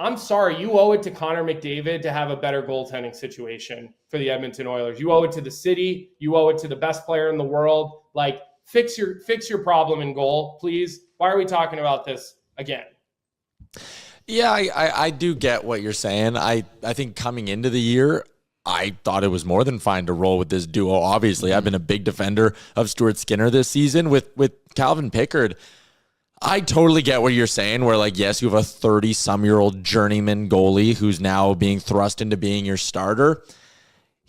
I'm sorry, you owe it to Connor McDavid to have a better goaltending situation for the Edmonton Oilers. You owe it to the city. You owe it to the best player in the world. Like, fix your problem in goal, please. Why are we talking about this again? Yeah, I do get what you're saying. I think coming into the year, I thought it was more than fine to roll with this duo. Obviously, I've been a big defender of Stuart Skinner this season with Calvin Pickard. I totally get what you're saying, where like, yes, you have a 30-some-year-old journeyman goalie who's now being thrust into being your starter.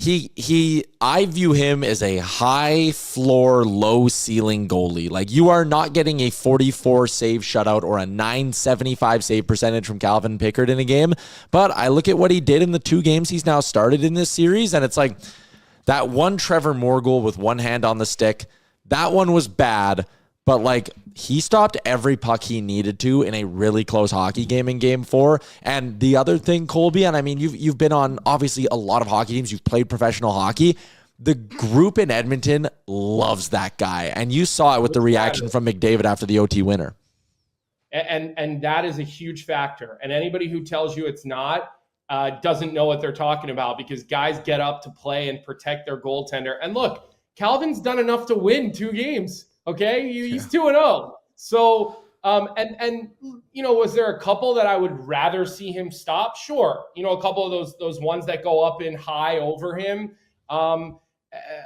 I view him as a high floor, low ceiling goalie. Like, you are not getting a 44 save shutout or a 975 save percentage from Calvin Pickard in a game. But I look at what he did in the 2 games he's now started in this series, and it's like that one Trevor Moore goal with one hand on the stick. That one was bad, but like, he stopped every puck he needed to in a really close hockey game in Game 4. And the other thing, Colby, and I mean, you've been on obviously a lot of hockey teams. You've played professional hockey. The group in Edmonton loves that guy, and you saw it with the reaction from McDavid after the OT winner. And that is a huge factor. And anybody who tells you it's not doesn't know what they're talking about, because guys get up to play and protect their goaltender. And look, Calvin's done enough to win 2 games. Okay, he's 2-0. So, and you know, was there a couple that I would rather see him stop? Sure. You know, a couple of those ones that go up in high over him.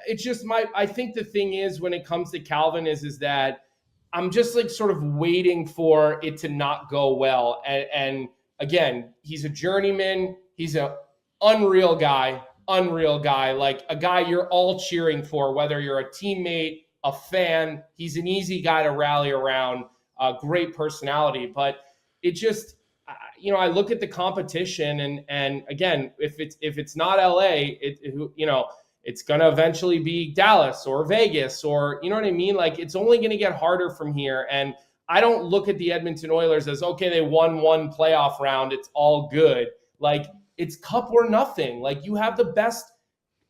It's just I think the thing is, when it comes to Calvin is that I'm just like sort of waiting for it to not go well. And again, he's a journeyman. He's a unreal guy, like a guy you're all cheering for, whether you're a teammate, a fan. He's an easy guy to rally around, a great personality. But it just, you know, I look at the competition, and again, if it's not LA, it's going to eventually be Dallas or Vegas, or, you know what I mean? Like, it's only going to get harder from here. And I don't look at the Edmonton Oilers as, okay, they won 1 playoff round, it's all good. Like, it's cup or nothing. Like, you have the best,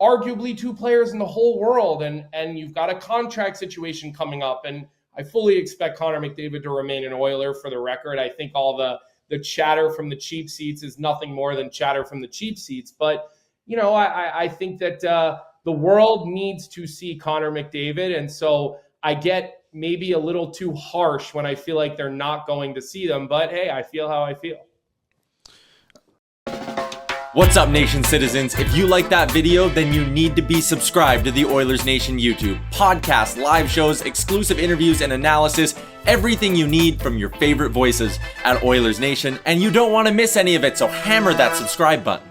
arguably 2 players in the whole world, and you've got a contract situation coming up, and I fully expect Connor McDavid to remain an Oiler, for the record. I think all the chatter from the cheap seats is nothing more than chatter from the cheap seats. But, you know, I think that the world needs to see Connor McDavid, and so I get maybe a little too harsh when I feel like they're not going to see them. But hey, I feel how I feel. What's up, Nation citizens? If you like that video, then you need to be subscribed to the Oilers Nation YouTube. Podcasts, live shows, exclusive interviews, and analysis. Everything you need from your favorite voices at Oilers Nation. And you don't want to miss any of it, so hammer that subscribe button.